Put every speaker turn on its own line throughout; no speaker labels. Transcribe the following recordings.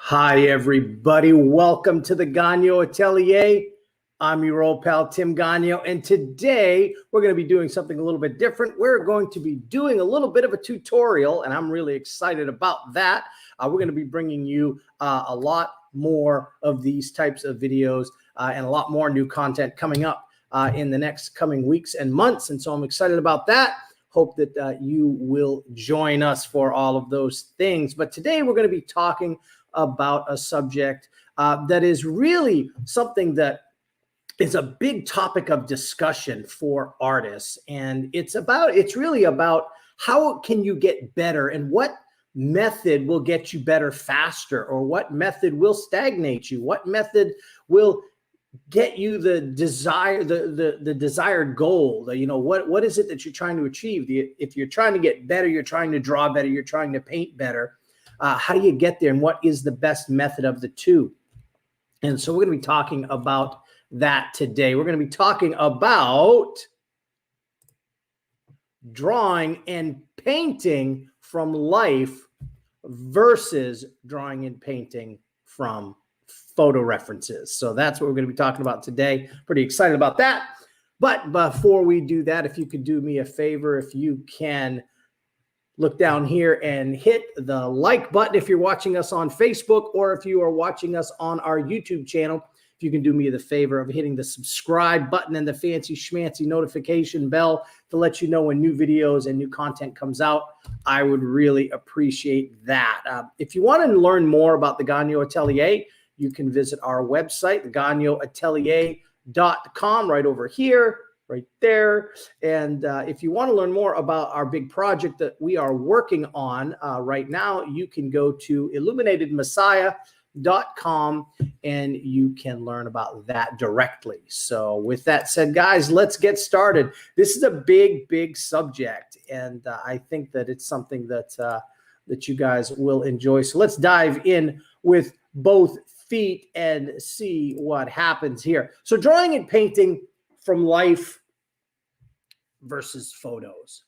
Hi, everybody. Welcome to the Gagnon Atelier. I'm your old pal, Tim Gagnon, and today we're going to be doing something a little bit different. We're going to be doing a little bit of a tutorial, and I'm really excited about that. We're going to be bringing you a lot more of these types of videos and a lot more new content coming up in the next coming weeks and months, and so I'm excited about that. Hope that you will join us for all of those things. But today we're going to be talking about a subject that is really something that is a big topic of discussion for artists. And it's really about how can you get better and what method will get you better faster, or what method will stagnate you, what method will get you the desired goal. What is it that you're trying to achieve? If you're trying to get better, you're trying to draw better, you're trying to paint better. How do you get there, and what is the best method of the two? And so we're going to be talking about that today. We're going to be talking about drawing and painting from life versus drawing and painting from photo references. So that's what we're going to be talking about today. Pretty excited about that. But before we do that, if you could do me a favor, if you can look down here and hit the like button if you're watching us on Facebook, or if you are watching us on our YouTube channel, if you can do me the favor of hitting the subscribe button and the fancy schmancy notification bell to let you know when new videos and new content comes out, I would really appreciate that. If you want to learn more about the Gagnon Atelier, you can visit our website, thegagnoatelier.com, right over here, right there. And if you want to learn more about our big project that we are working on right now, you can go to illuminatedmessiah.com and you can learn about that directly. So with that said, guys, let's get started. This is a big subject, and I think that it's something that you guys will enjoy. So let's dive in with both feet and see what happens here. So drawing and painting from life versus photos.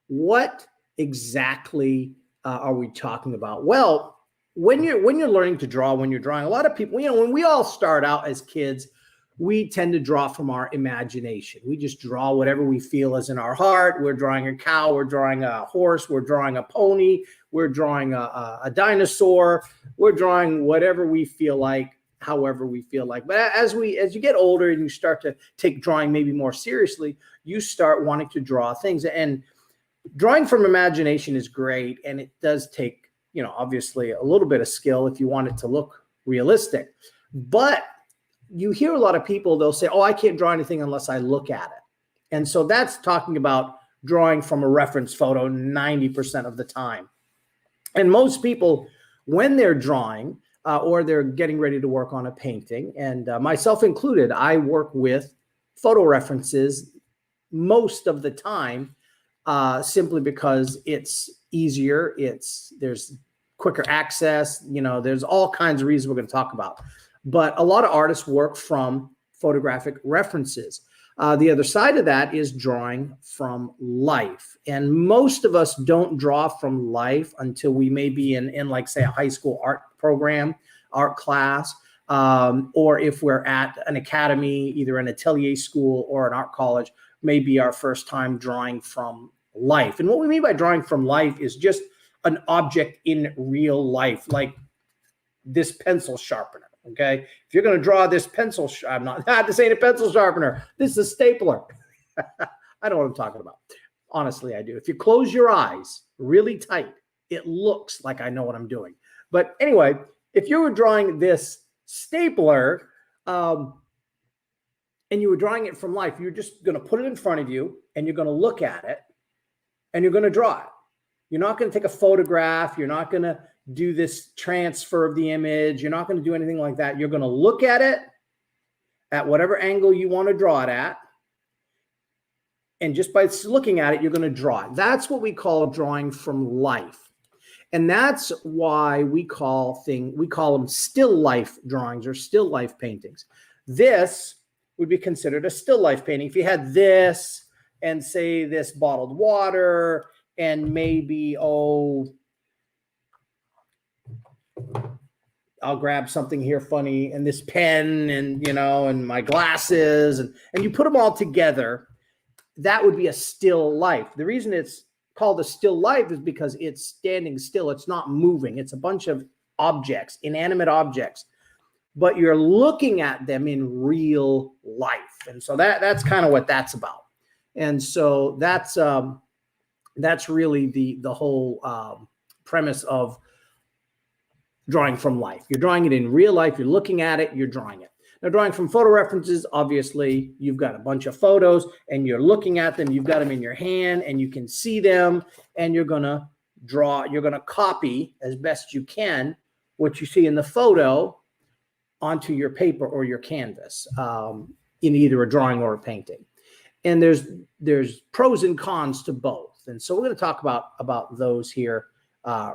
What exactly are we talking about? Well, when you're learning to draw, when you're drawing, a lot of people, when we all start out as kids, we tend to draw from our imagination. We just draw whatever we feel is in our heart. We're drawing a cow, we're drawing a horse, we're drawing a pony, we're drawing a dinosaur, we're drawing whatever we feel like, however we feel like. But as you get older and you start to take drawing maybe more seriously, you start wanting to draw things. And drawing from imagination is great, and it does take, obviously a little bit of skill if you want it to look realistic. But you hear a lot of people, they'll say, oh, I can't draw anything unless I look at it. And so that's talking about drawing from a reference photo 90% of the time. And most people, when they're drawing or they're getting ready to work on a painting, and myself included, I work with photo references most of the time simply because it's easier. There's quicker access. There's all kinds of reasons we're going to talk about. But a lot of artists work from photographic references. The other side of that is drawing from life. And most of us don't draw from life until we may be in like, say, a high school art program, art class, or if we're at an academy, either an atelier school or an art college, may be our first time drawing from life. And what we mean by drawing from life is just an object in real life, like this pencil sharpener. Okay, if you're going to draw this pencil, this ain't a pencil sharpener. This is a stapler. I know what I'm talking about. Honestly, I do. If you close your eyes really tight, it looks like I know what I'm doing. But anyway, if you were drawing this stapler and you were drawing it from life, you're just going to put it in front of you and you're going to look at it and you're going to draw it. You're not going to take a photograph. You're not going to do this transfer of the image. You're not going to do anything like that. You're going to look at it at whatever angle you want to draw it at. And just by looking at it, you're going to draw it. That's what we call drawing from life. And that's why we call them still life drawings or still life paintings. This would be considered a still life painting. If you had this and say this bottled water and maybe, I'll grab something here funny and this pen and, and my glasses and you put them all together. That would be a still life. The reason it's called a still life is because it's standing still. It's not moving. It's a bunch of objects, inanimate objects, but you're looking at them in real life. And so that's kind of what that's about. And so that's really the whole premise of drawing from life. You're drawing it in real life. You're looking at it. You're drawing it. Now, drawing from photo references, obviously, you've got a bunch of photos and you're looking at them. You've got them in your hand and you can see them, and you're going to draw. You're going to copy as best you can what you see in the photo onto your paper or your canvas in either a drawing or a painting. And there's pros and cons to both. And so we're going to talk about those here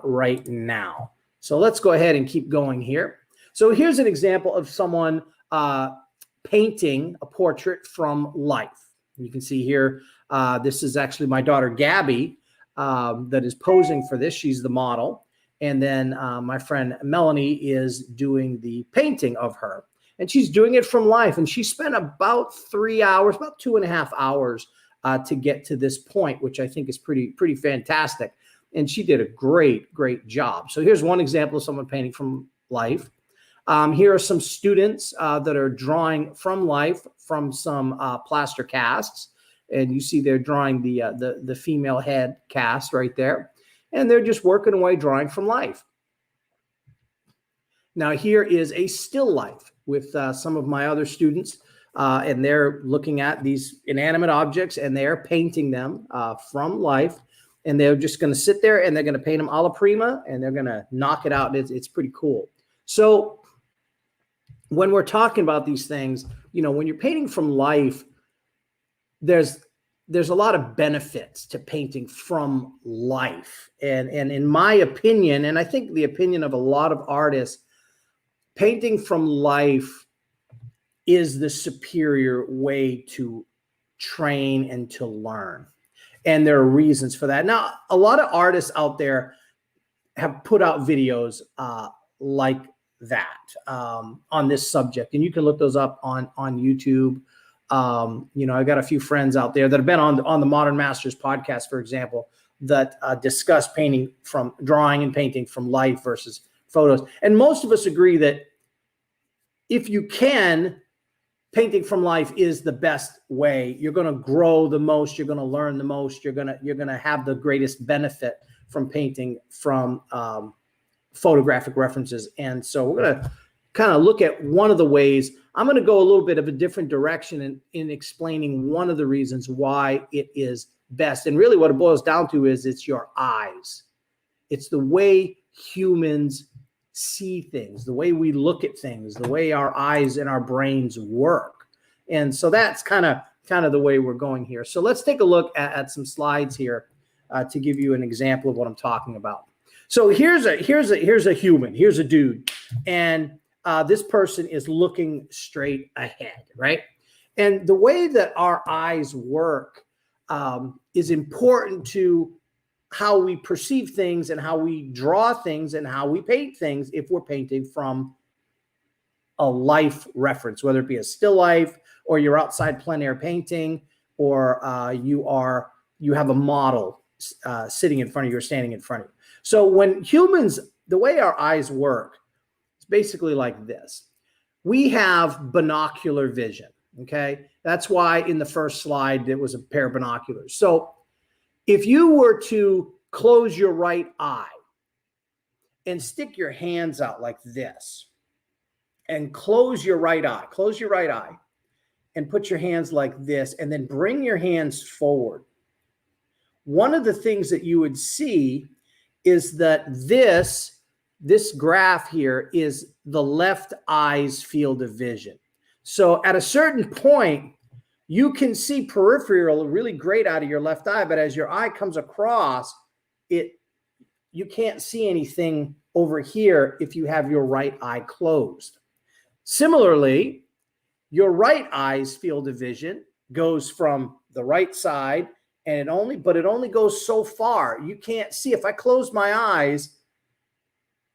right now. So let's go ahead and keep going here. So here's an example of someone painting a portrait from life. You can see here, this is actually my daughter, Gabby, that is posing for this. She's the model. And then my friend Melanie is doing the painting of her. And she's doing it from life. And she spent about 3 hours, about 2.5 hours to get to this point, which I think is pretty fantastic. And she did a great job. So here's one example of someone painting from life. Here are some students that are drawing from life from some plaster casts. And you see they're drawing the female head cast right there. And they're just working away, drawing from life. Now here is a still life with some of my other students. And they're looking at these inanimate objects and they're painting them from life. And they're just going to sit there and they're going to paint them alla prima and they're going to knock it out. It's pretty cool. So when we're talking about these things, when you're painting from life, there's a lot of benefits to painting from life. And in my opinion, and I think the opinion of a lot of artists, painting from life is the superior way to train and to learn. And there are reasons for that. Now, a lot of artists out there have put out videos like that on this subject. And you can look those up on YouTube. I got a few friends out there that have been on the Modern Masters podcast, for example, that discuss drawing and painting from life versus photos. And most of us agree that if you can, painting from life is the best way. You're going to grow the most. You're going to learn the most. You're going to have the greatest benefit from painting from photographic references. And so we're going to kind of look at one of the ways. I'm going to go a little bit of a different direction in explaining one of the reasons why it is best. And really what it boils down to is it's your eyes. It's the way humans see things, the way we look at things, the way our eyes and our brains work. And so that's kind of the way we're going here. So let's take a look at some slides here to give you an example of what I'm talking about. So here's a human, here's a dude, and this person is looking straight ahead, right? And the way that our eyes work is important to how we perceive things and how we draw things and how we paint things if we're painting from a life reference, whether it be a still life or you're outside plein air painting or you have a model sitting in front of you or standing in front of you. So when humans, the way our eyes work, it's basically like this. We have binocular vision, okay? That's why in the first slide, it was a pair of binoculars. So if you were to close your right eye and stick your hands out like this and close your right eye and put your hands like this and then bring your hands forward, one of the things that you would see is that this graph here is the left eye's field of vision. So at a certain point, you can see peripheral really great out of your left eye, but as your eye comes across it, you can't see anything over here if you have your right eye closed. Similarly, your right eye's field of vision goes from the right side, and it only goes so far. You can't see. If I close my eyes,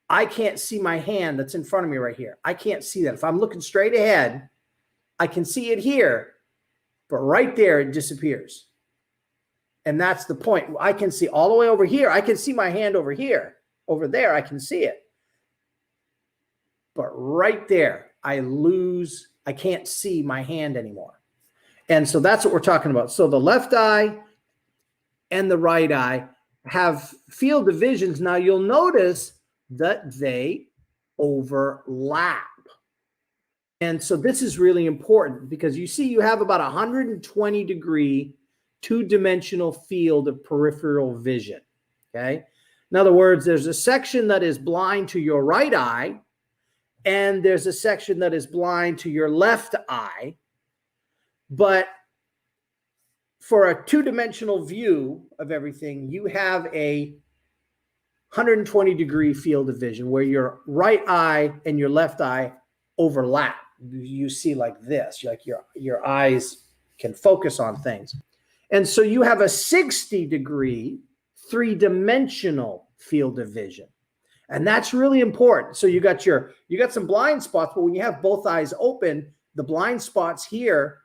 I can't see my hand that's in front of me right here. I can't see that. If I'm looking straight ahead, I can see it here, but right there it disappears. And that's the point. I can see all the way over here. I can see my hand over here. Over there, I can see it. But right there, I can't see my hand anymore. And so that's what we're talking about. So the left eye and the right eye have field of visions. Now you'll notice that they overlap. And so this is really important because you see you have about 120 degree two-dimensional field of peripheral vision, okay? In other words, there's a section that is blind to your right eye, and there's a section that is blind to your left eye. But for a two-dimensional view of everything, you have a 120 degree field of vision where your right eye and your left eye overlap. You see like this, like your eyes can focus on things. And so you have a 60 degree three-dimensional field of vision. And that's really important. So you got some blind spots, but when you have both eyes open, the blind spots here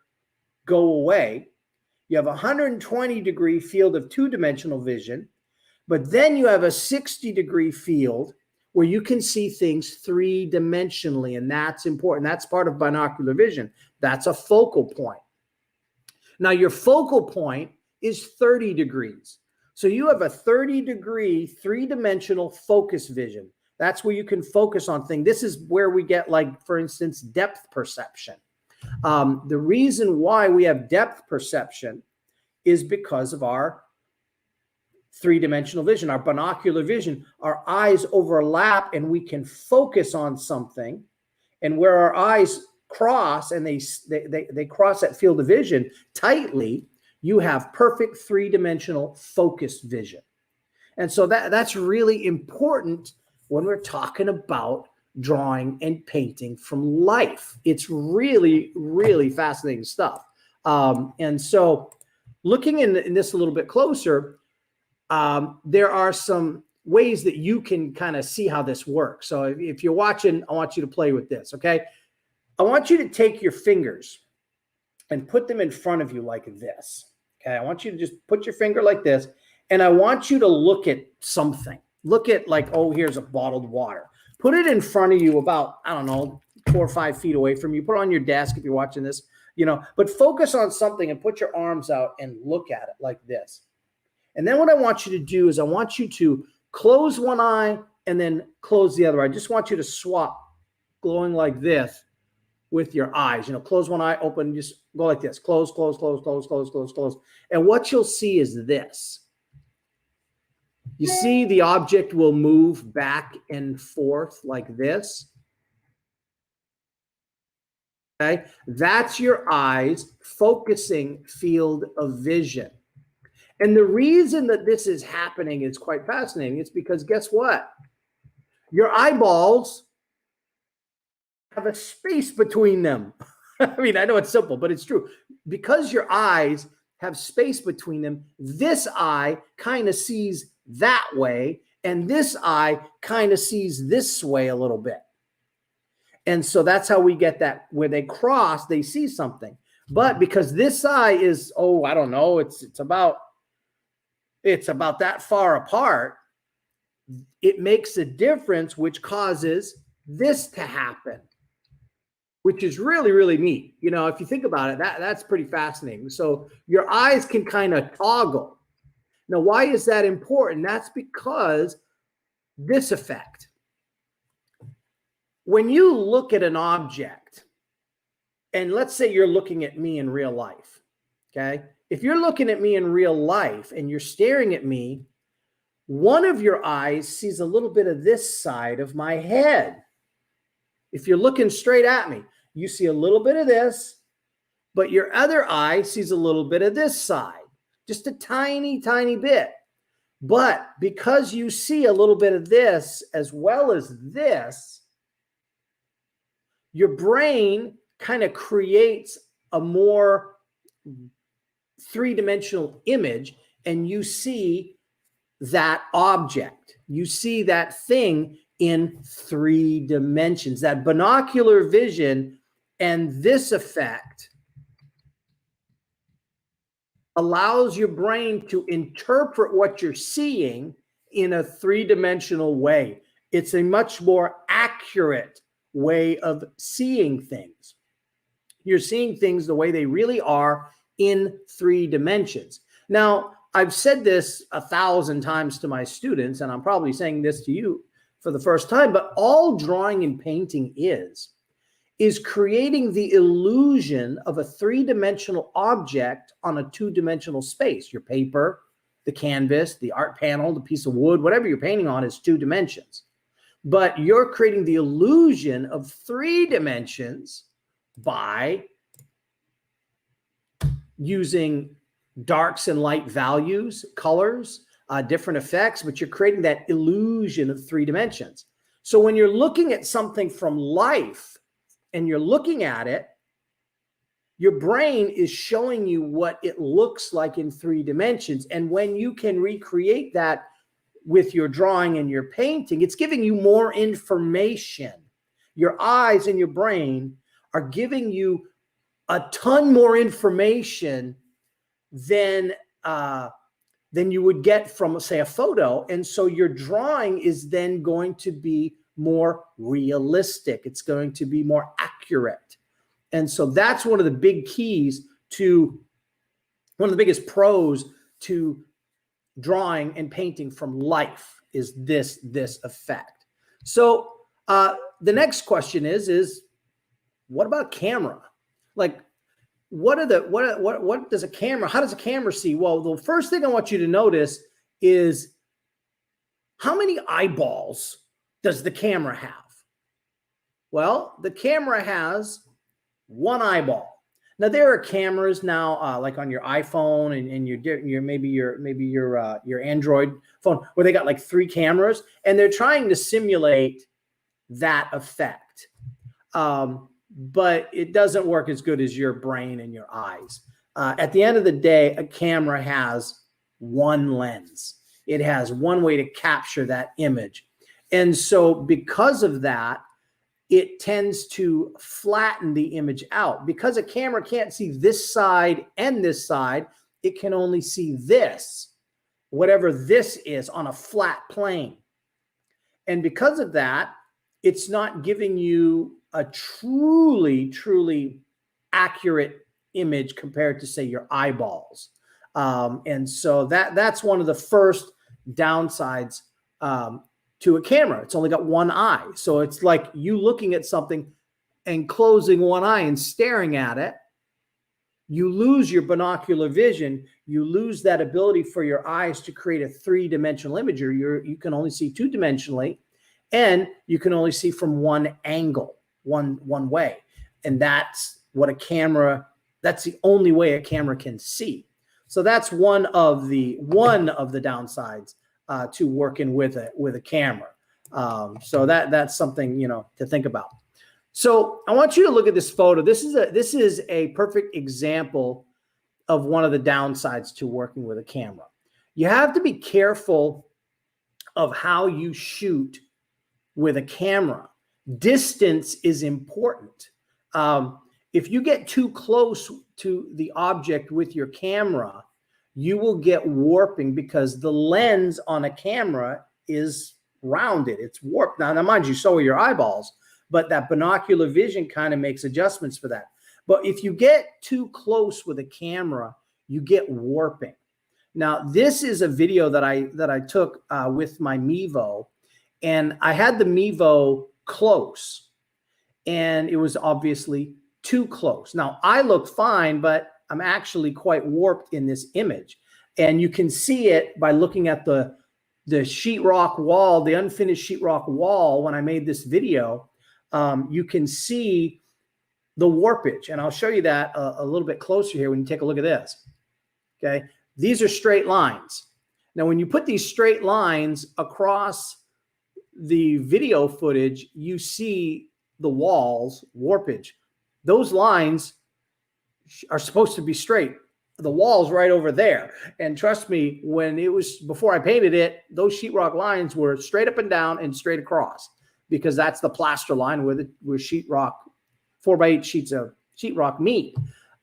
go away. You have a 120 degree field of two-dimensional vision, but then you have a 60 degree field where you can see things three-dimensionally, and that's important. That's part of binocular vision. That's a focal point. Now, your focal point is 30 degrees. So you have a 30 degree three-dimensional focus vision. That's where you can focus on things. This is where we get, like, for instance, depth perception. The reason why we have depth perception is because of our three-dimensional vision, our binocular vision. Our eyes overlap and we can focus on something. And where our eyes cross and they cross that field of vision tightly, you have perfect three-dimensional focused vision. And so that's really important when we're talking about drawing and painting from life. It's really, really fascinating stuff. And so looking in this a little bit closer, there are some ways that you can kind of see how this works. So if you're watching, I want you to play with this, okay? I want you to take your fingers and put them in front of you like this, okay? I want you to just put your finger like this, and I want you to look at something. Look at, like, oh, here's a bottled water. Put it in front of you about, I don't know, 4 or 5 feet away from you. Put it on your desk if you're watching this, but focus on something and put your arms out and look at it like this. And then what I want you to do is I want you to close one eye and then close the other eye. I just want you to swap going like this with your eyes. Close one eye, open, just go like this. Close, close, close, close, close, close, close. And what you'll see is this. You see the object will move back and forth like this. Okay? That's your eyes focusing field of vision. And the reason that this is happening is quite fascinating. It's because guess what? Your eyeballs have a space between them. I mean, I know it's simple, but it's true. Because your eyes have space between them, this eye kind of sees that way, and this eye kind of sees this way a little bit. And so that's how we get that. Where they cross, they see something. But because this eye is, I don't know, it's about that far apart, it makes a difference, which causes this to happen, which is really, really neat. If you think about it, that's pretty fascinating. So your eyes can kind of toggle. Now, why is that important? That's because this effect. When you look at an object, and let's say you're looking at me in real life, okay? If you're looking at me in real life and you're staring at me, one of your eyes sees a little bit of this side of my head. If you're looking straight at me, you see a little bit of this, but your other eye sees a little bit of this side, just a tiny, tiny bit. But because you see a little bit of this as well as this, your brain kind of creates a more three-dimensional image, and you see that object. You see that thing in 3 dimensions. That binocular vision and this effect allows your brain to interpret what you're seeing in a 3-dimensional way. It's a much more accurate way of seeing things. You're seeing things the way they really are in 3 dimensions. Now, I've said this 1,000 times to my students, and I'm probably saying this to you for the first time, but all drawing and painting is creating the illusion of a 3-dimensional object on a 2-dimensional space. Your paper, the canvas, the art panel, the piece of wood, whatever you're painting on is 2 dimensions. But you're creating the illusion of 3 dimensions by using darks and light values, colors, different effects, but you're creating that illusion of 3 dimensions. So when you're looking at something from life and you're looking at it, your brain is showing you what it looks like in 3 dimensions. And when you can recreate that with your drawing and your painting, it's giving you more information. Your eyes and your brain are giving you a ton more information than you would get from, say, a photo. And so your drawing is then going to be more realistic. It's going to be more accurate. And so that's one of the big keys to, one of the biggest pros to drawing and painting from life is this effect. So the next question is what about camera? Like, what does a camera, how does a camera see? Well, the first thing I want you to notice is how many eyeballs does the camera have? Well, the camera has 1 eyeball. Now there are cameras now, like on your iPhone and your Android phone, where they got like 3 cameras, and they're trying to simulate that effect. But it doesn't work as good as your brain and your eyes. At the end of the day, a camera has 1 lens. It has 1 way to capture that image. And so because of that, it tends to flatten the image out. Because a camera can't see this side and this side, it can only see this, whatever this is, on a flat plane. And because of that, it's not giving you a truly accurate image compared to, say, your eyeballs. And so that's one of the first downsides to a camera. It's only got 1 eye. So it's like you looking at something and closing 1 eye and staring at it. You lose your binocular vision. You lose that ability for your eyes to create a 3-dimensional image. You can only see 2-dimensionally, and you can only see from 1 angle, one way. And that's what a camera, that's the only way a camera can see. So that's one of the downsides to working with a camera. So that's something, to think about. So I want you to look at this photo. This is a perfect example of one of the downsides to working with a camera. You have to be careful of how you shoot with a camera. Distance is important. If you get too close to the object with your camera, you will get warping because the lens on a camera is rounded. It's warped. Now mind you, so are your eyeballs, but that binocular vision kind of makes adjustments for that. But if you get too close with a camera, you get warping. Now, this is a video that I took with my Mevo, and I had the Mevo close, and it was obviously too close. Now, I look fine, but I'm actually quite warped in this image. And you can see it by looking at the sheetrock wall, the unfinished sheetrock wall. When I made this video, you can see the warpage. And I'll show you that a little bit closer here when you take a look at this. Okay. These are straight lines. Now, when you put these straight lines across the video footage, you see the walls warpage. Those lines are supposed to be straight. the wall's right over there. And trust me, when it was before I painted it, those sheetrock lines were straight up and down and straight across, because that's the plaster line where sheetrock, 4x8 sheets of sheetrock meet.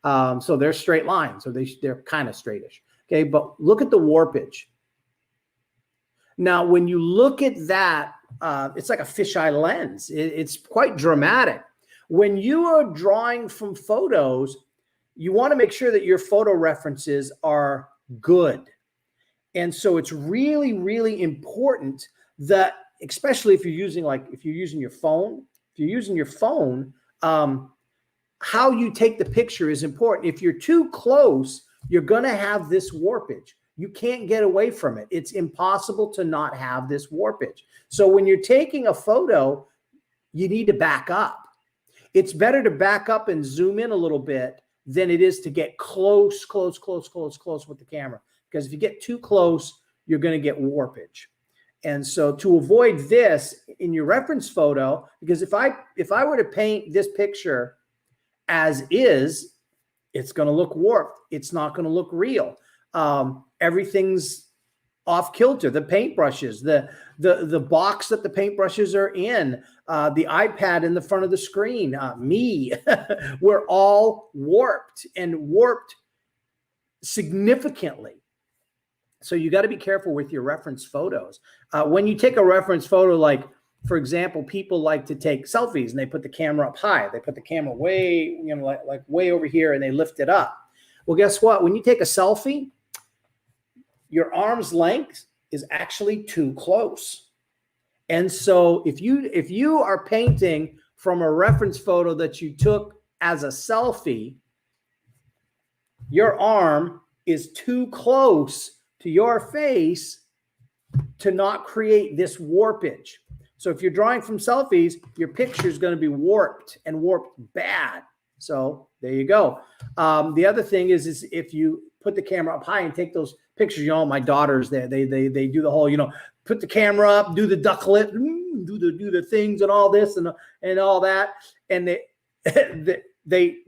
So they're straight lines, so they're kind of straightish. Okay, but look at the warpage. Now, when you look at that, it's like a fisheye lens. It's quite dramatic. When you are drawing from photos, you want to make sure that your photo references are good. And so it's really, really important that, especially if you're using your phone, how you take the picture is important. If you're too close, you're going to have this warpage. You can't get away from it. It's impossible to not have this warpage. So when you're taking a photo, you need to back up. It's better to back up and zoom in a little bit than it is to get close with the camera. Because if you get too close, you're going to get warpage. And so to avoid this in your reference photo, because if I were to paint this picture as is, it's going to look warped. It's not going to look real. Everything's off kilter. The paintbrushes, the box that the paintbrushes are in, the iPad in the front of the screen, me, we're all warped significantly. So you got to be careful with your reference photos. When you take a reference photo, like, for example, people like to take selfies and they put the camera up high. They put the camera way, like way over here, and they lift it up. Well, guess what? When you take a selfie, your arm's length is actually too close. And so if you are painting from a reference photo that you took as a selfie, your arm is too close to your face to not create this warpage. So if you're drawing from selfies, your picture is going to be warped and warped bad. So there you go. The other thing is if you put the camera up high and take those pictures, my daughters there, they do the whole, put the camera up, do the duck lip, do the things and all this and all that. And the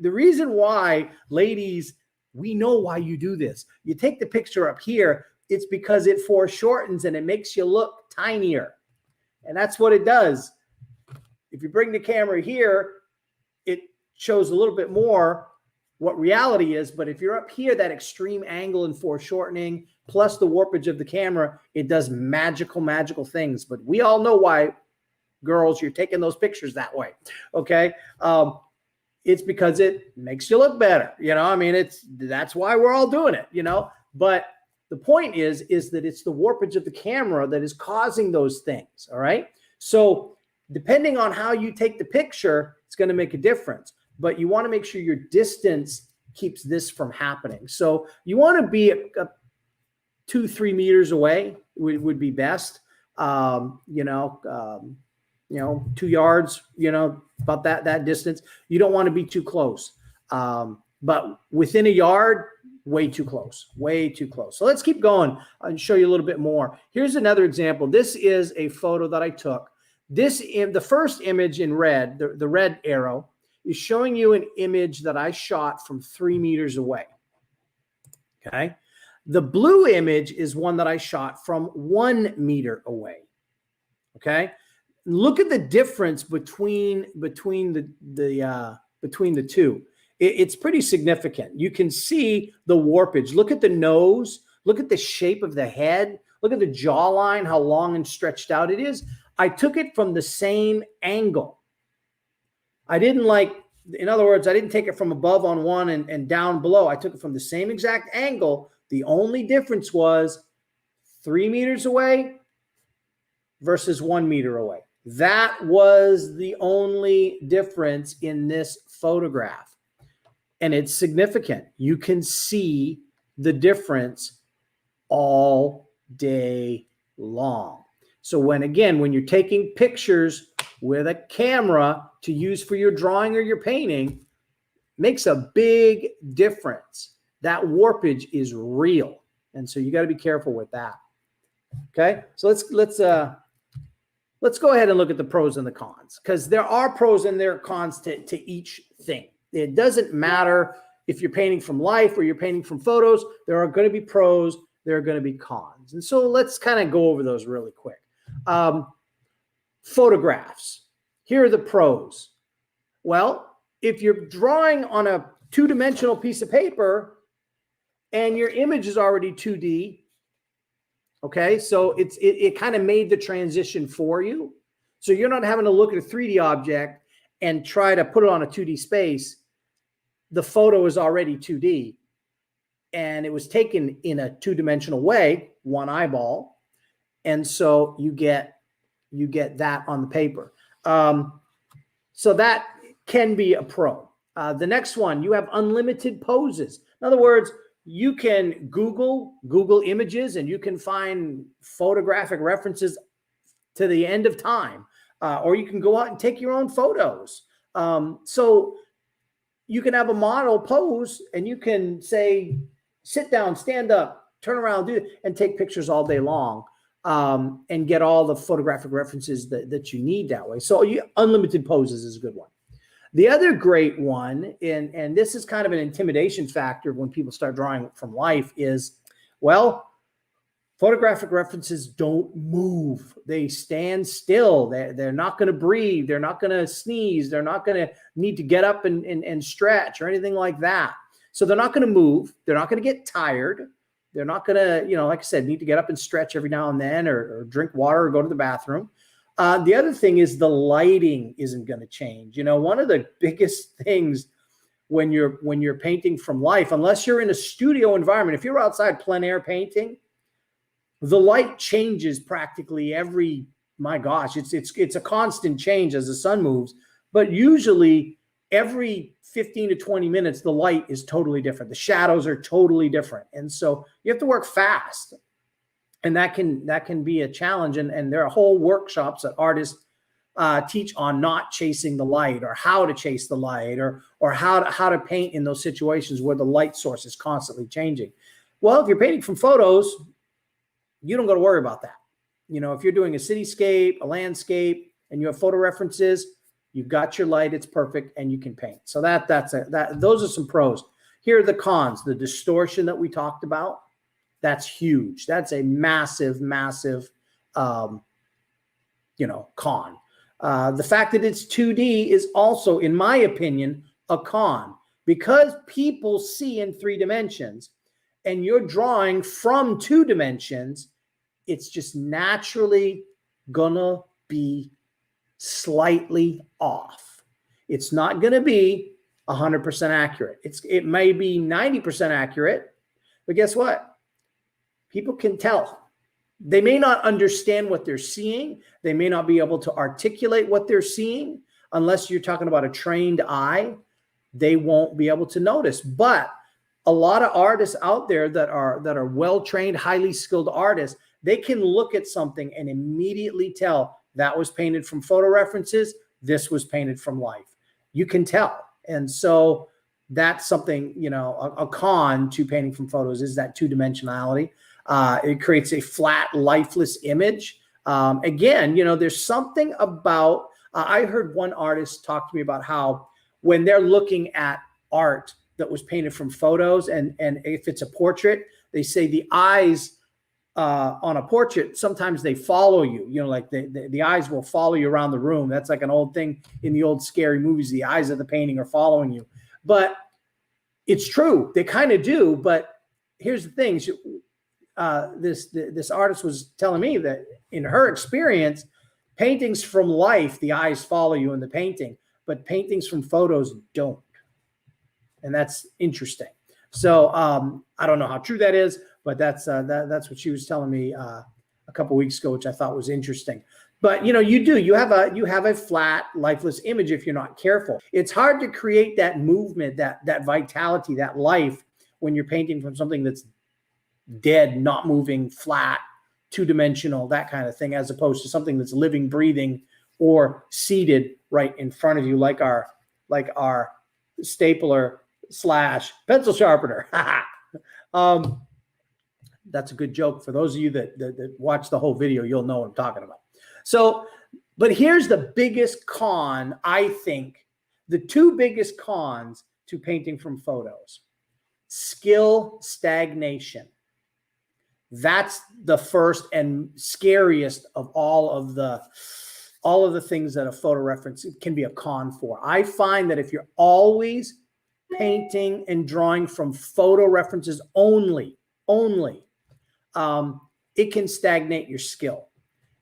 reason why, ladies, we know why you do this. You take the picture up here, it's because it foreshortens and it makes you look tinier. And that's what it does. If you bring the camera here, it shows a little bit more what reality is. But if you're up here, that extreme angle and foreshortening, plus the warpage of the camera, it does magical things. But we all know why, girls, you're taking those pictures that way. Okay. It's because it makes you look better. That's why we're all doing it, but the point is that it's the warpage of the camera that is causing those things. All right. So depending on how you take the picture, it's going to make a difference, but you want to make sure your distance keeps this from happening. So you want to be 2-3 meters away would be best. 2 yards, about that distance. You don't want to be too close. But within a yard, way too close. So let's keep going and show you a little bit more. Here's another example. This is a photo that I took. The first image in red, the red arrow, is showing you an image that I shot from 3 meters away. Okay. The blue image is one that I shot from 1 meter away. Okay. Look at the difference between the two. It's pretty significant. You can see the warpage. Look at the nose. Look at the shape of the head. Look at the jawline, how long and stretched out it is. I took it from the same angle. In other words, I didn't take it from above on one and down below. I took it from the same exact angle. The only difference was 3 meters away versus 1 meter away. That was the only difference in this photograph. And it's significant. You can see the difference all day long. So when you're taking pictures with a camera to use for your drawing or your painting, makes a big difference. That warpage is real. And so you got to be careful with that. Okay. So let's go ahead and look at the pros and the cons, because there are pros and there are cons to each thing. It doesn't matter if you're painting from life or you're painting from photos, there are going to be pros, there are going to be cons. And so let's kind of go over those really quick. Photographs. Here are the pros. Well, if you're drawing on a two-dimensional piece of paper and your image is already 2D, okay, so it kind of made the transition for you. So you're not having to look at a 3D object and try to put it on a 2D space. The photo is already 2D and it was taken in a two-dimensional way, one eyeball. And so you get that on the paper. So that can be a pro. The next one, you have unlimited poses. In other words, you can Google images and you can find photographic references to the end of time. Or you can go out and take your own photos. So you can have a model pose and you can say, sit down, stand up, turn around, do it, and take pictures all day long and get all the photographic references that you need that way. So unlimited poses is a good one. The other great one, and this is kind of an intimidation factor when people start drawing from life, is, well, photographic references don't move. They stand still. They're not going to breathe. They're not going to sneeze. They're not going to need to get up and stretch or anything like that. So they're not going to move. They're not going to get tired. They're not going to, like I said, need to get up and stretch every now and then or drink water or go to the bathroom. The other thing is the lighting isn't going to change. One of the biggest things when you're painting from life, unless you're in a studio environment, if you're outside plein air painting, the light changes practically every, my gosh, it's a constant change as the sun moves, but usually every 15 to 20 minutes, the light is totally different. The shadows are totally different. And so you have to work fast. And that can be a challenge. And there are whole workshops that artists teach on not chasing the light or how to chase the light or how to paint in those situations where the light source is constantly changing. Well, if you're painting from photos, you don't got to worry about that. If you're doing a cityscape, a landscape, and you have photo references, you've got your light, it's perfect, and you can paint. So those are some pros. Here are the cons. The distortion that we talked about. That's huge. That's a massive, massive, con. The fact that it's 2D is also, in my opinion, a con because people see in 3 dimensions and you're drawing from 2 dimensions. It's just naturally gonna be slightly off. It's not gonna be 100% accurate. It may be 90% accurate, but guess what? People can tell. They may not understand what they're seeing. They may not be able to articulate what they're seeing unless you're talking about a trained eye. They won't be able to notice. But a lot of artists out there that are well-trained, highly skilled artists, they can look at something and immediately tell that was painted from photo references. This was painted from life. You can tell. And so that's something, a con to painting from photos is that 2-dimensionality. It creates a flat, lifeless image. Again, there's something about, I heard one artist talk to me about how when they're looking at art that was painted from photos, and if it's a portrait, they say the eyes on a portrait, sometimes they follow you, like the eyes will follow you around the room. That's like an old thing in the old scary movies. The eyes of the painting are following you. But it's true. They kind of do. But here's the thing. This artist was telling me that in her experience, paintings from life, the eyes follow you in the painting, but paintings from photos don't. And that's interesting. So I don't know how true that is, but that's what she was telling me a couple weeks ago, which I thought was interesting. But you have a flat, lifeless image if you're not careful. It's hard to create that movement, that vitality, that life when you're painting from something that's dead, not moving, flat, 2-dimensional, that kind of thing, as opposed to something that's living, breathing, or seated right in front of you, like our stapler / pencil sharpener. That's a good joke. For those of you that watch the whole video, you'll know what I'm talking about. So, but here's the biggest con, I think. The 2 biggest cons to painting from photos. Skill stagnation. That's the first and scariest of all of the things that a photo reference can be a con for. I find that if you're always painting and drawing from photo references only, it can stagnate your skill.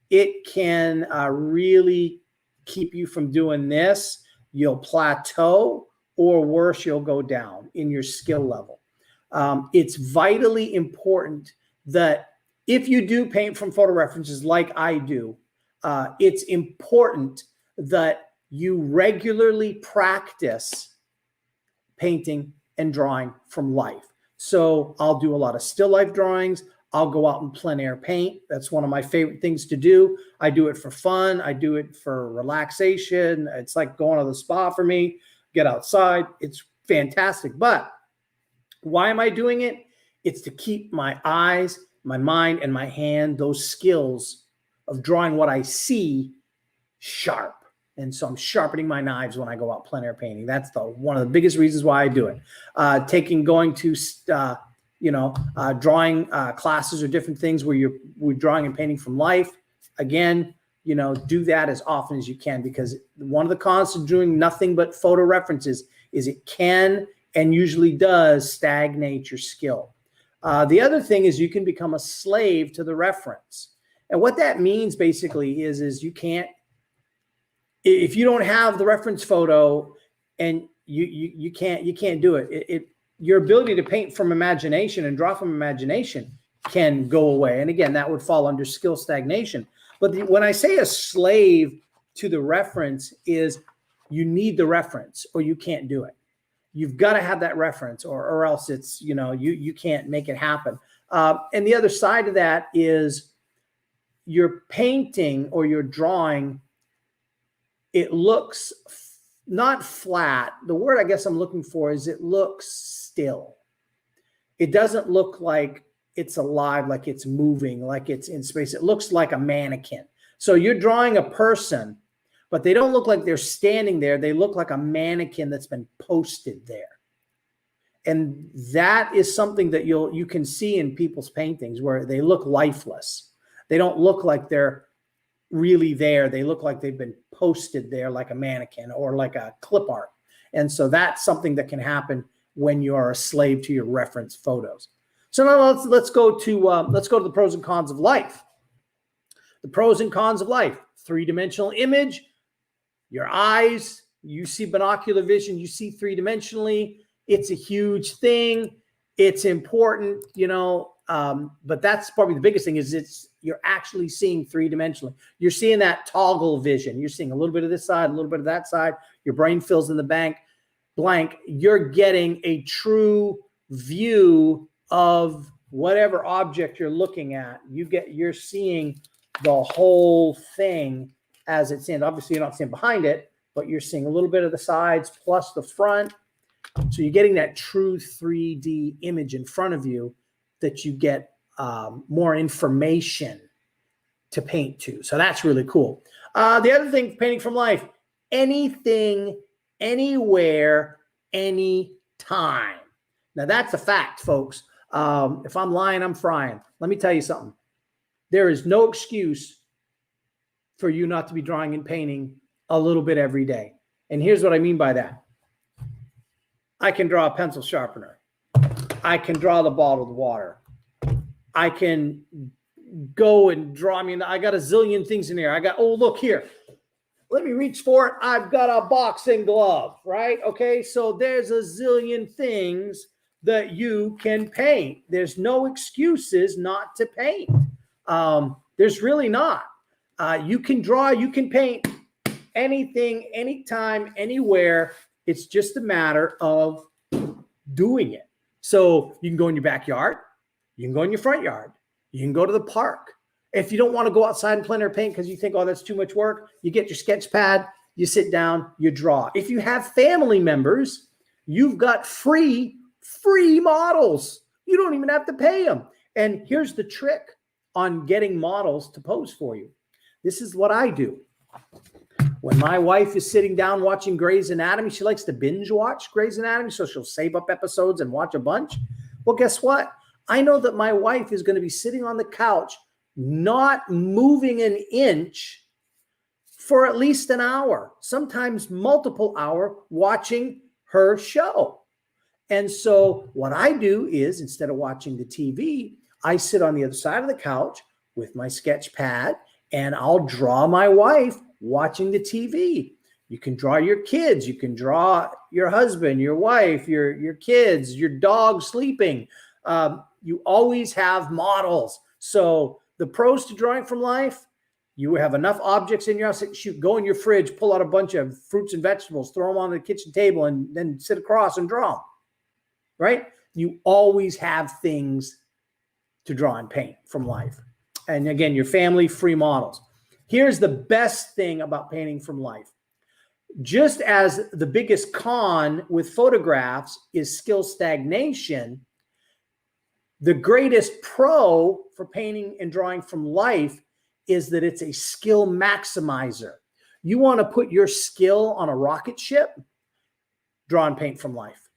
It can really keep you from doing this. You'll plateau, or worse, you'll go down in your skill level. It's vitally important that if you do paint from photo references like I do, it's important that you regularly practice painting and drawing from life. So I'll do a lot of still life drawings. I'll go out and plein air paint. That's one of my favorite things to do. I do it for fun. I do it for relaxation. It's like going to the spa for me. Get outside. It's fantastic. But why am I doing it? It's to keep my eyes, my mind, and my hand, those skills of drawing what I see, sharp. And so I'm sharpening my knives when I go out plein air painting. That's one of the biggest reasons why I do it. Going to drawing classes or different things where we're drawing and painting from life. Again, do that as often as you can, because one of the cons of doing nothing but photo references is it can and usually does stagnate your skill. The other thing is you can become a slave to the reference. And what that means basically is you can't, if you don't have the reference photo and you can't do it. Your ability to paint from imagination and draw from imagination can go away. And again, that would fall under skill stagnation. But when I say a slave to the reference is you need the reference or you can't do it. You've got to have that reference or else it's, you can't make it happen. And the other side of that is your painting or your drawing, it looks not flat. The word I guess I'm looking for is it looks still. It doesn't look like it's alive, like it's moving, like it's in space. It looks like a mannequin. So you're drawing a person, but they don't look like they're standing there. They look like a mannequin that's been posted there. And that is something that you can see in people's paintings where they look lifeless. They don't look like they're really there. They look like they've been posted there like a mannequin or like a clip art. And so that's something that can happen when you are a slave to your reference photos. So now let's go to the pros and cons of life. The pros and cons of life: three-dimensional image. Your eyes, you see binocular vision, you see three-dimensionally. It's a huge thing. It's important, but that's probably the biggest thing is you're actually seeing three-dimensionally. You're seeing that toggle vision. You're seeing a little bit of this side, a little bit of that side. Your brain fills in the blank. You're getting a true view of whatever object you're looking at. You're seeing the whole thing as it's in. Obviously, you're not seeing behind it, but you're seeing a little bit of the sides plus the front. So you're getting that true 3D image in front of you that you get more information to paint to. So that's really cool. The other thing, painting from life, anything, anywhere, anytime. Now that's a fact, folks. If I'm lying, I'm frying. Let me tell you something. There is no excuse for you not to be drawing and painting a little bit every day. And here's what I mean by that. I can draw a pencil sharpener. I can draw the bottled water. I can go and draw. I mean, I got a zillion things in here. Look here. Let me reach for it. I've got a boxing glove, right? Okay, so there's a zillion things that you can paint. There's no excuses not to paint. There's really not. You can draw, you can paint anything, anytime, anywhere. It's just a matter of doing it. So you can go in your backyard. You can go in your front yard. You can go to the park. If you don't want to go outside and plein air paint because you think, oh, that's too much work, you get your sketch pad, you sit down, you draw. If you have family members, you've got free models. You don't even have to pay them. And here's the trick on getting models to pose for you. This is what I do. When my wife is sitting down watching Grey's Anatomy, she likes to binge watch Grey's Anatomy, so she'll save up episodes and watch a bunch. Well, guess what? I know that my wife is going to be sitting on the couch, not moving an inch for at least an hour, sometimes multiple hours, watching her show. And so what I do is, instead of watching the TV, I sit on the other side of the couch with my sketch pad, and I'll draw my wife watching the TV. You can draw your kids. You can draw your husband, your wife, your kids, your dog sleeping. You always have models. So the pros to drawing from life, you have enough objects in your house. Shoot, go in your fridge, pull out a bunch of fruits and vegetables, throw them on the kitchen table, and then sit across and draw them, right? You always have things to draw and paint from life. And again, your family, free models. Here's the best thing about painting from life. Just as the biggest con with photographs is skill stagnation, the greatest pro for painting and drawing from life is that it's a skill maximizer. You want to put your skill on a rocket ship, draw and paint from life,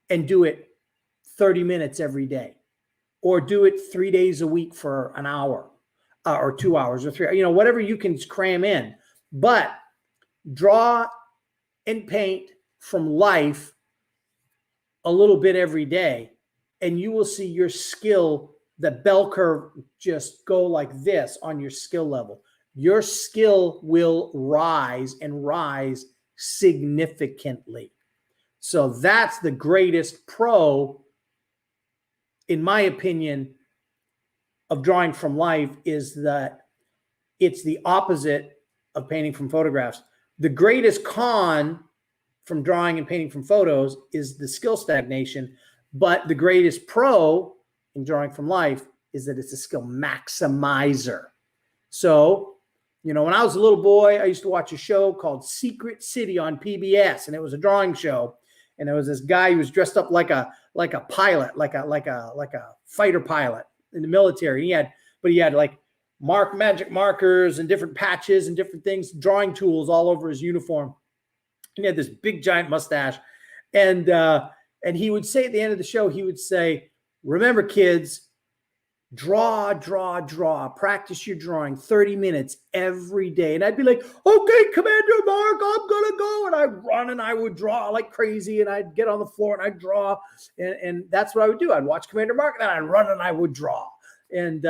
and do it 30 minutes every day, or do it 3 days a week for an hour, or 2 hours, or 3, whatever you can cram in. But draw and paint from life a little bit every day, and you will see your skill, the bell curve, just go like this on your skill level. Your skill will rise and rise significantly. So that's the greatest pro, in my opinion, of drawing from life, is that it's the opposite of painting from photographs. The greatest con from drawing and painting from photos is the skill stagnation, but the greatest pro in drawing from life is that it's a skill maximizer. So, when I was a little boy, I used to watch a show called Secret City on PBS, and it was a drawing show. And there was this guy who was dressed up like a pilot, like a fighter pilot in the military. He had like magic markers and different patches and different things, drawing tools all over his uniform. And he had this big giant mustache. And he would say at the end of the show, he would say, "Remember, kids, draw, practice your drawing 30 minutes every day." And I'd be like, "Okay, Commander Mark, I'm going to go." And I'd run and I would draw like crazy, and I'd get on the floor and I'd draw. And that's what I would do. I'd watch Commander Mark, and then I'd run and I would draw. And,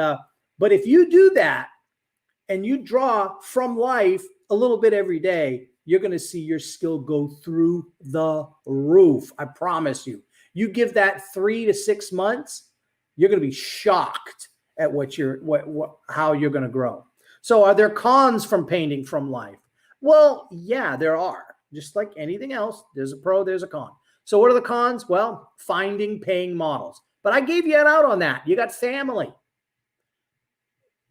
but if you do that and you draw from life a little bit every day, you're going to see your skill go through the roof. I promise you. You give that 3 to 6 months, you're going to be shocked at how you're going to grow. So are there cons from painting from life? Well, yeah, there are. Just like anything else, there's a pro, there's a con. So what are the cons? Well, finding paying models. But I gave you an out on that. You got family.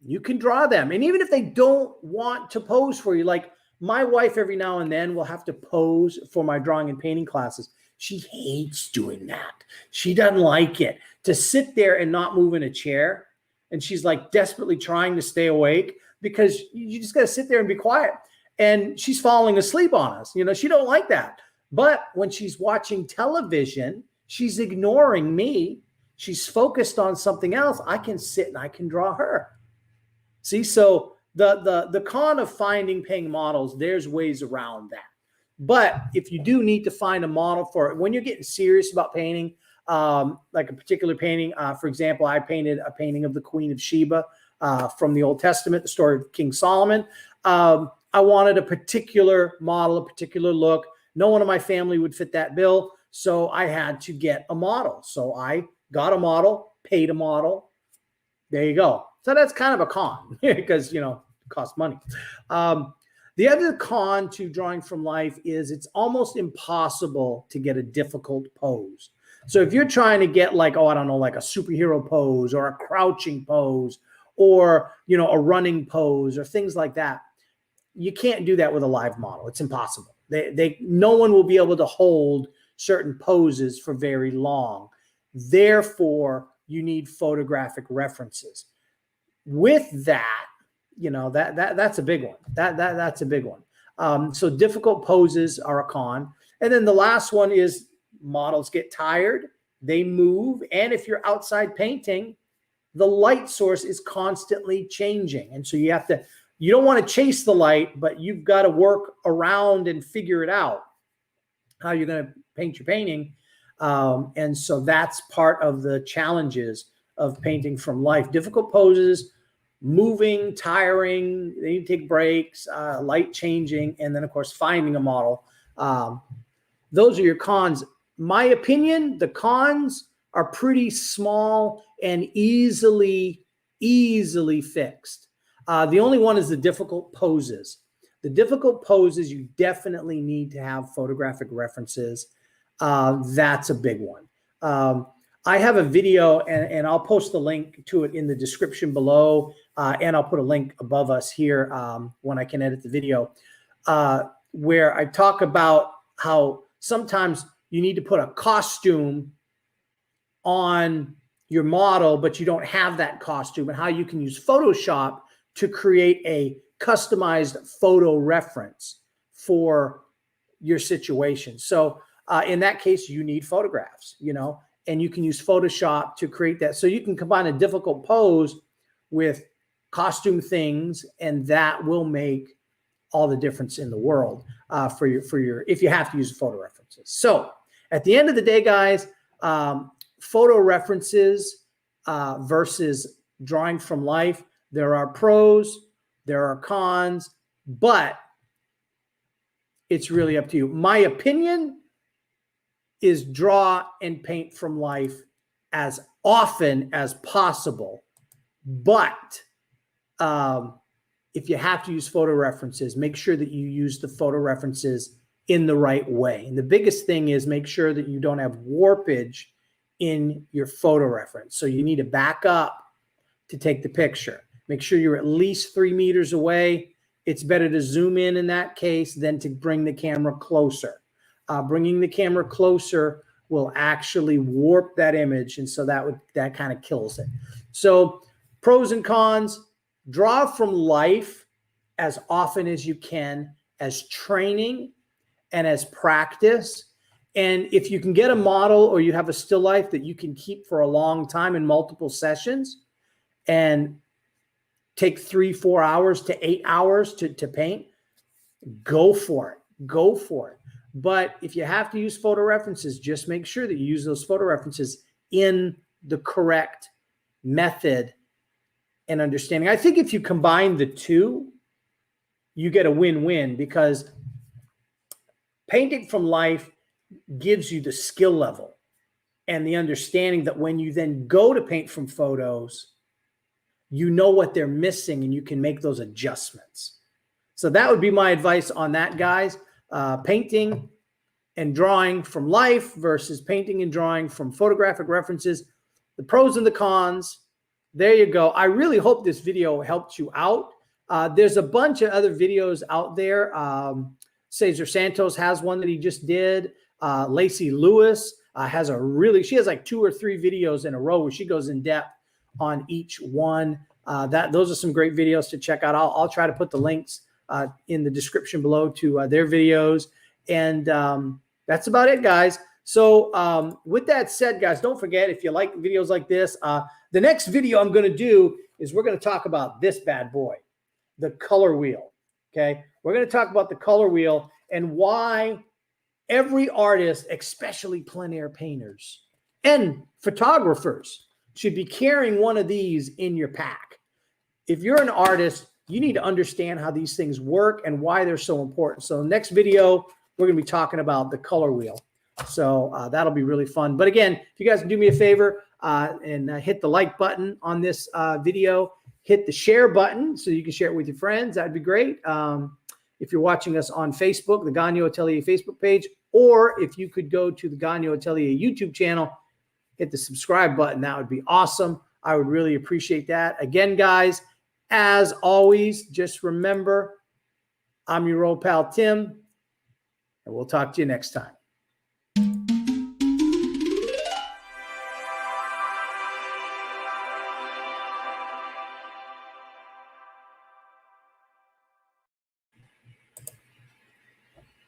You can draw them. And even if they don't want to pose for you, like my wife every now and then will have to pose for my drawing and painting classes. She hates doing that. She doesn't like it. To sit there and not move in a chair. And she's like desperately trying to stay awake, because you just got to sit there and be quiet. And she's falling asleep on us. She don't like that. But when she's watching television, she's ignoring me. She's focused on something else. I can sit and I can draw her. See, so the con of finding paying models, there's ways around that. But if you do need to find a model for it, when you're getting serious about painting, like a particular painting, for example, I painted a painting of the Queen of Sheba from the Old Testament, the story of King Solomon. I wanted a particular model, a particular look. No one in my family would fit that bill, so I had to get a model. So I got a model, paid a model. There you go. So that's kind of a con because, it costs money. The other con to drawing from life is it's almost impossible to get a difficult pose. So if you're trying to get like a superhero pose or a crouching pose or, a running pose or things like that, you can't do that with a live model. It's impossible. No one will be able to hold certain poses for very long. Therefore, you need photographic references. With that, that's a big one. That's a big one. So difficult poses are a con. And then the last one is models get tired, they move, and if you're outside painting, the light source is constantly changing. And so you don't want to chase the light, but you've got to work around and figure it out how you're going to paint your painting. And so that's part of the challenges of painting from life. Difficult poses, moving, tiring, they need to take breaks, light changing, and then of course finding a model. Those are your cons. My opinion, the cons are pretty small and easily fixed. The only one is the difficult poses. The difficult poses, you definitely need to have photographic references. That's a big one. I have a video, and I'll post the link to it in the description below, and I'll put a link above us here when I can edit the video, where I talk about how sometimes you need to put a costume on your model, but you don't have that costume, and how you can use Photoshop to create a customized photo reference for your situation. So in that case, you need photographs, and you can use Photoshop to create that. So you can combine a difficult pose with costume things, and that will make all the difference in the world for your if you have to use photo references. So at the end of the day, guys, photo references versus drawing from life, there are pros, there are cons, but it's really up to you. My opinion is draw and paint from life as often as possible. But if you have to use photo references, make sure that you use the photo references in the right way. And the biggest thing is make sure that you don't have warpage in your photo reference. So you need to back up to take the picture. Make sure you're at least 3 meters away. It's better to zoom in that case than to bring the camera closer. Bringing the camera closer will actually warp that image, and so that kind of kills it. So pros and cons: draw from life as often as you can, as training and as practice. And if you can get a model or you have a still life that you can keep for a long time in multiple sessions and take 3-4 hours to 8 hours to paint, go for it. Go for it. But if you have to use photo references, just make sure that you use those photo references in the correct method and understanding. I think if you combine the two, you get a win-win, because painting from life gives you the skill level and the understanding that when you then go to paint from photos, you know what they're missing and you can make those adjustments. So that would be my advice on that, guys. Painting and drawing from life versus painting and drawing from photographic references, the pros and the cons. There you go. I really hope this video helped you out. There's a bunch of other videos out there. Cesar Santos has one that he just did. Lacey Lewis she has like 2 or 3 videos in a row where she goes in depth on each one. Those are some great videos to check out. I'll try to put the links in the description below to their videos. And that's about it, guys. So with that said, guys, don't forget, if you like videos like this, the next video I'm going to do is we're going to talk about this bad boy, the color wheel. Okay. We're going to talk about the color wheel and why every artist, especially plein air painters and photographers, should be carrying one of these in your pack. If you're an artist, you need to understand how these things work and why they're so important. So next video, we're going to be talking about the color wheel. So that'll be really fun. But again, if you guys can do me a favor and hit the like button on this video, hit the share button so you can share it with your friends. That'd be great. If you're watching us on Facebook, the Gagnon Atelier Facebook page, or if you could go to the Gagnon Atelier YouTube channel, hit the subscribe button. That would be awesome. I would really appreciate that. Again, guys, as always, just remember, I'm your old pal, Tim, and we'll talk to you next time.